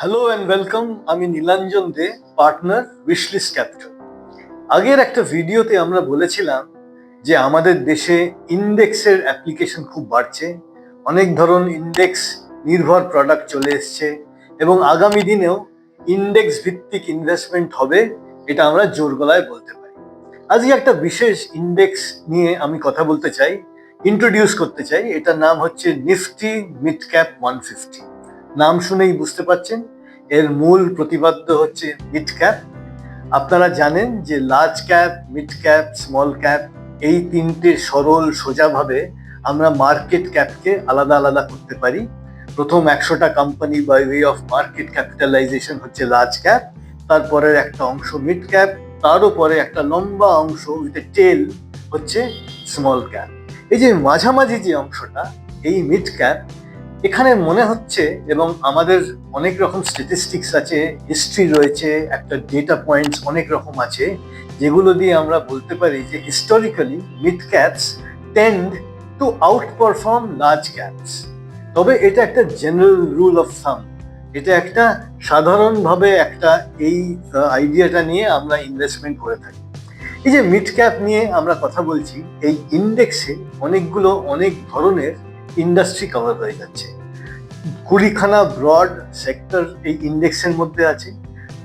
Hello and welcome. আমি নীলাঞ্জন দে, partner wishlist capital. আগের একটা ভিডিওতে আমরা বলেছিলাম যে আমাদের দেশে ইন্ডেক্সের অ্যাপ্লিকেশন খুব বাড়ছে, অনেক ধরনের ইন্ডেক্স নির্ভর প্রোডাক্ট চলে এসছে এবং আগামী দিনেও ইন্ডেক্স ভিত্তিক ইনভেস্টমেন্ট হবে, এটা আমরা জোর গলায় বলতে পারি। আজকে একটা বিশেষ ইন্ডেক্স নিয়ে আমি কথা বলতে চাই, ইন্ট্রোডিউস করতে চাই। এটার নাম হচ্ছে নিফটি মিড ক্যাপ 150। নাম শুনেই বুঝতে পারছেন এর মূল প্রতিপাদ্য হচ্ছে মিড ক্যাপ। আপনারা জানেন যে large cap, mid cap, small cap, এই তিনটে সরল সোজাভাবে আমরা মার্কেট ক্যাপকে আলাদা আলাদা করতে পারি। প্রথম 100টা company by way of market capitalisation হচ্ছে লার্জ ক্যাপ, তারপরের একটা অংশ মিড ক্যাপ, তারও পরে একটা লম্বা অংশ উইথ এ টেল হচ্ছে স্মল ক্যাপ। এই যে মাঝামাঝি যে অংশটা, এই মিড ক্যাপ, এখানে মনে হচ্ছে, এবং আমাদের অনেক রকম স্ট্যাটিস্টিক্স আছে, হিস্ট্রি রয়েছে, একটা ডেটা পয়েন্টস অনেক রকম আছে, যেগুলো দিয়ে আমরা বলতে পারি যে historically mid caps tend to out perform large caps. তবে এটা একটা জেনারেল রুল অফ থাম, এটা একটা সাধারণভাবে একটা এই আইডিয়াটা নিয়ে আমরা ইনভেস্টমেন্ট করে থাকি। এই যে মিড ক্যাপ নিয়ে আমরা কথা বলছি, এই ইন্ডেক্সে অনেক ধরনের ইন্ডাস্ট্রি কভার হয়ে যাচ্ছে। 20খানা ব্রড সেক্টর এই ইন্ডেক্সের মধ্যে আছে,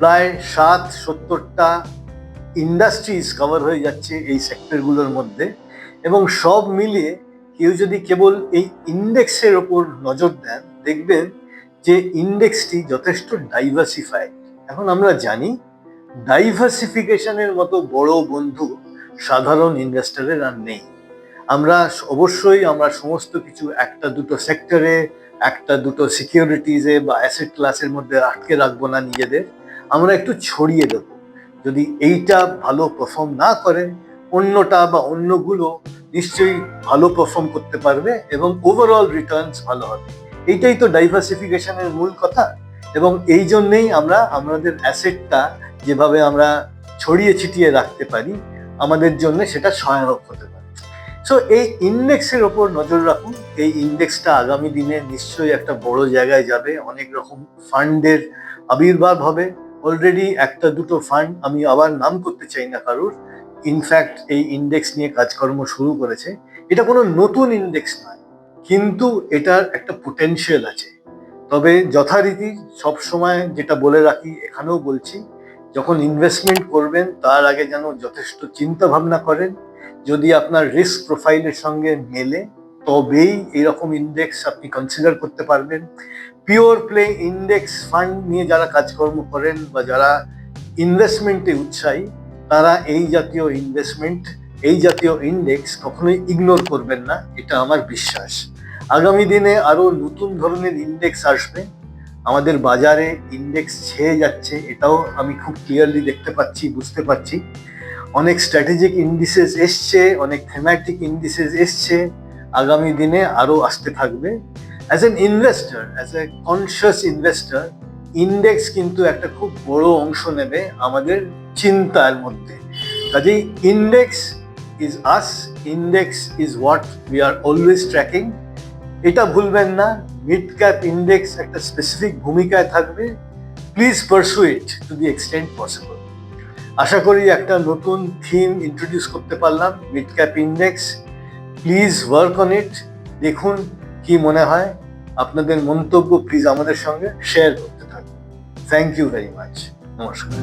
প্রায় 60-70টা ইন্ডাস্ট্রিজ কভার হয়ে যাচ্ছে এই সেক্টরগুলোর মধ্যে। এবং সব মিলিয়ে কেউ যদি কেবল এই ইন্ডেক্সের ওপর নজর দেন, দেখবেন যে ইন্ডেক্সটি যথেষ্ট ডাইভার্সিফাইড। এখন আমরা জানি ডাইভার্সিফিকেশনের মতো বড় বন্ধু সাধারণ ইনভেস্টরের আর নেই। আমরা সমস্ত কিছু একটা দুটো সেক্টরে, একটা দুটো সিকিউরিটিজে বা অ্যাসেট ক্লাসের মধ্যে আটকে রাখবো না নিজেদের, আমরা একটু ছড়িয়ে দেবো। যদি এইটা ভালো পারফর্ম না করে, অন্যটা বা অন্যগুলো নিশ্চয়ই ভালো পারফর্ম করতে পারবে এবং ওভারঅল রিটার্নস ভালো হবে। এইটাই তো ডাইভার্সিফিকেশনের মূল কথা। এবং এই জন্যেই আমরা আমাদের অ্যাসেটটা যেভাবে আমরা ছড়িয়ে ছিটিয়ে রাখতে পারি, আমাদের জন্য সেটা সহায়ক হতে পারে। সো এই ইন্ডেক্সের ওপর নজর রাখুন। এই ইন্ডেক্সটা আগামী দিনে নিশ্চয়ই একটা বড় জায়গায় যাবে, অনেক রকম ফান্ডের আবির্ভাব হবে। অলরেডি একটা দুটো ফান্ড, আমি আবার নাম করতে চাই না কারোর, ইনফ্যাক্ট এই ইন্ডেক্স নিয়ে কাজকর্ম শুরু করেছে। এটা কোনো নতুন ইন্ডেক্স নয়, কিন্তু এটার একটা পোটেনশিয়াল আছে। তবে যথারীতি সবসময় যেটা বলে রাখি, এখানেও বলছি, যখন ইনভেস্টমেন্ট করবেন তার আগে যেন যথেষ্ট চিন্তা ভাবনা করেন। যদি আপনার রিস্ক প্রোফাইলের সঙ্গে মেলে, তবেই এরকম ইন্ডেক্স আপনি কনসিডার করতে পারবেন। পিওর প্লে ইন্ডেক্স ফান্ড নিয়ে যারা কাজকর্ম করেন বা যারা ইনভেস্টমেন্টে উৎসাহী, তারা এই জাতীয় ইন্ডেক্স কখনোই ইগনোর করবেন না, এটা আমার বিশ্বাস। আগামী দিনে আরো নতুন ধরনের ইন্ডেক্স আসবে। আমাদের বাজারে ইন্ডেক্স ছেয়ে যাচ্ছে, এটাও আমি খুব ক্লিয়ারলি দেখতে পাচ্ছি, বুঝতে পারছি। অনেক স্ট্র্যাটেজিক ইন্ডিসেস এসছে, অনেক থিমেটিক ইন্ডিসেস এসছে, আগামী দিনে আরো আসতে থাকবে। As an investor, as a conscious investor, index কিন্তু একটা খুব বড় অংশ নেবে আমাদের চিন্তার মধ্যে। কাজেই index is us, index is what we are always tracking. এটা ভুলবেন না, মিড ক্যাপ ইন্ডেক্স একটা স্পেসিফিক ভূমিকায় থাকবে। Please pursue it to the extent possible. আশা করি একটা নতুন থিম ইন্ট্রোডিউস করতে পারলাম, mid cap index. Please work on it, দেখুন কি মনে হয়। আপনাদের মন্তব্য প্লিজ আমাদের সঙ্গে শেয়ার করতে থাকুন। Thank you very much. নমস্কার।